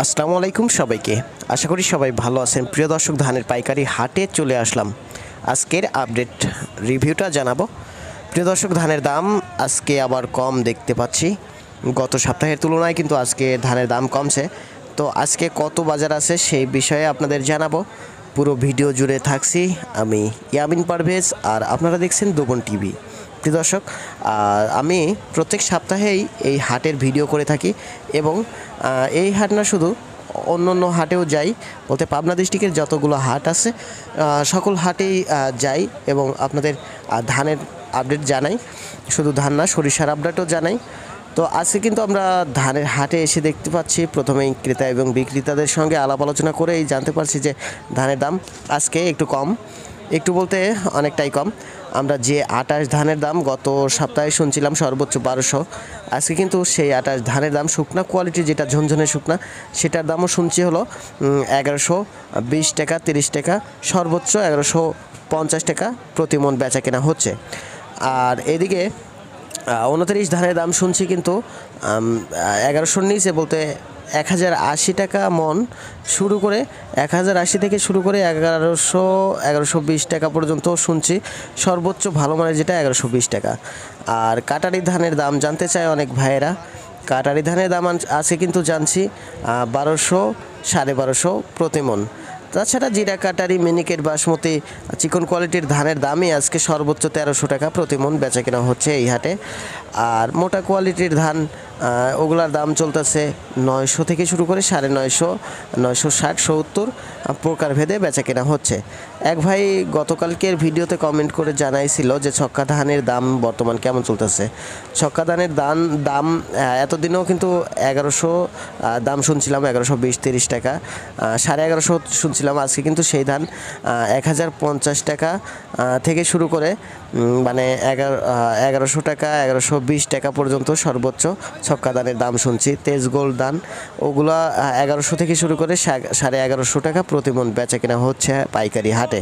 আসসালামু আলাইকুম সবাইকে। আশা করি সবাই ভালো আছেন। প্রিয় দর্শক, ধানের পাইকারি হাটে চলে আসলাম। আজকের আপডেট রিভিউটা জানাবো। প্রিয় দর্শক, ধানের দাম আজকে আবার কম দেখতে পাচ্ছি। গত সপ্তাহের তুলনায় কিন্তু আজকে ধানের দাম কমছে। তো আজকে কত বাজার আছে সেই বিষয়ে আপনাদের জানাবো। পুরো ভিডিও জুড়ে থাকছি আমি ইয়ামিন পারভেজ, আর আপনারা দেখছেন দোবন টিভি। প্রিয় দর্শক, আমি প্রত্যেক সপ্তাহেই এই হাটের ভিডিও করে থাকি এবং এই হাট না শুধু অন্য অন্য হাটেও যাই, বলতে পাবনা ডিস্ট্রিক্টের যতগুলো হাট আছে সকল হাটেই যাই এবং আপনাদের ধানের আপডেট জানাই। শুধু ধান না, সরিষার আপডেটও জানাই। তো আজকে কিন্তু আমরা ধানের হাটে এসে দেখতে পাচ্ছি, প্রথমেই ক্রেতা এবং বিক্রেতাদের সঙ্গে আলাপ আলোচনা করেই জানতে পারছি যে ধানের দাম আজকে একটু কম, একটু বলতে অনেকটাই কম। আমরা যে 28 ধানের দাম গত সপ্তাহে শুনছিলাম সর্বোচ্চ 1200, আজকে কিন্তু সেই 28 ধানের দাম শুকনা কোয়ালিটি যেটা ঝনঝনে শুকনা, সেটার দামও শুনছি হলো 1120 টাকা, 30 টাকা, সর্বোচ্চ 1150 টাকা প্রতি মন বেচা কেনা হচ্ছে। আর এদিকে 29 ধানের দাম শুনছি কিন্তু 1100-র নিচে, বলতে 1080 টাকা মন শুরু করে 1080 থেকে শুরু করে 1120 টাকা পর্যন্ত শুনছি। সর্বোচ্চ ভালো মানের যেটা 1120 টাকা। আর কাটারি ধানের দাম জানতে চায় অনেক ভাইয়েরা। কাটারি ধানের দাম আছে কিন্তু জানছি 1200, 1250 প্রতি মন। তাছাড়া জিরা কাটারি, মিনিকেট, বাসমতি, চিকন কোয়ালিটির ধানের দামই আজকে সর্বোচ্চ 1300 টাকা প্রতি মন বেচা কেনা হচ্ছে এই হাটে। আর মোটা কোয়ালিটির ধান ওগুলার দাম চলতেছে 900 থেকে শুরু করে 950, 960, 70 প্রকারভেদে বেচা কেনা হচ্ছে। এক ভাই গতকালকের ভিডিওতে কমেন্ট করে জানাইছিল যে ছক্কা ধানের দাম বর্তমান কেমন চলতেছে। ছক্কা ধানের দাম এতদিনেও কিন্তু 1100 দাম শুনছিলাম, 1120, 30 টাকা, 1150 শুনছিলাম। আজকে কিন্তু সেই ধান 1050 টাকা থেকে শুরু করে মানে 1100 টাকা, 1120 টাকা পর্যন্ত সর্বোচ্চ ছক্কা ধানের দাম শুনছি। তেজ গোল্ড ধান ওগুলা 1100 থেকে শুরু করে 1150 টাকা প্রতি মন বেচা কেনা হচ্ছে পাইকারি হাটে।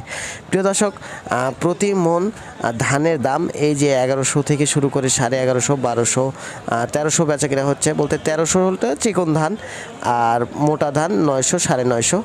প্রিয় দর্শক, প্রতি মন ধানের দাম এই যে 1100 থেকে শুরু করে 1150, 1200, 1300 বেচা কেনা হচ্ছে। বলতে 1300 হলটা চিকন ধান, আর মোটা ধান 900, 950।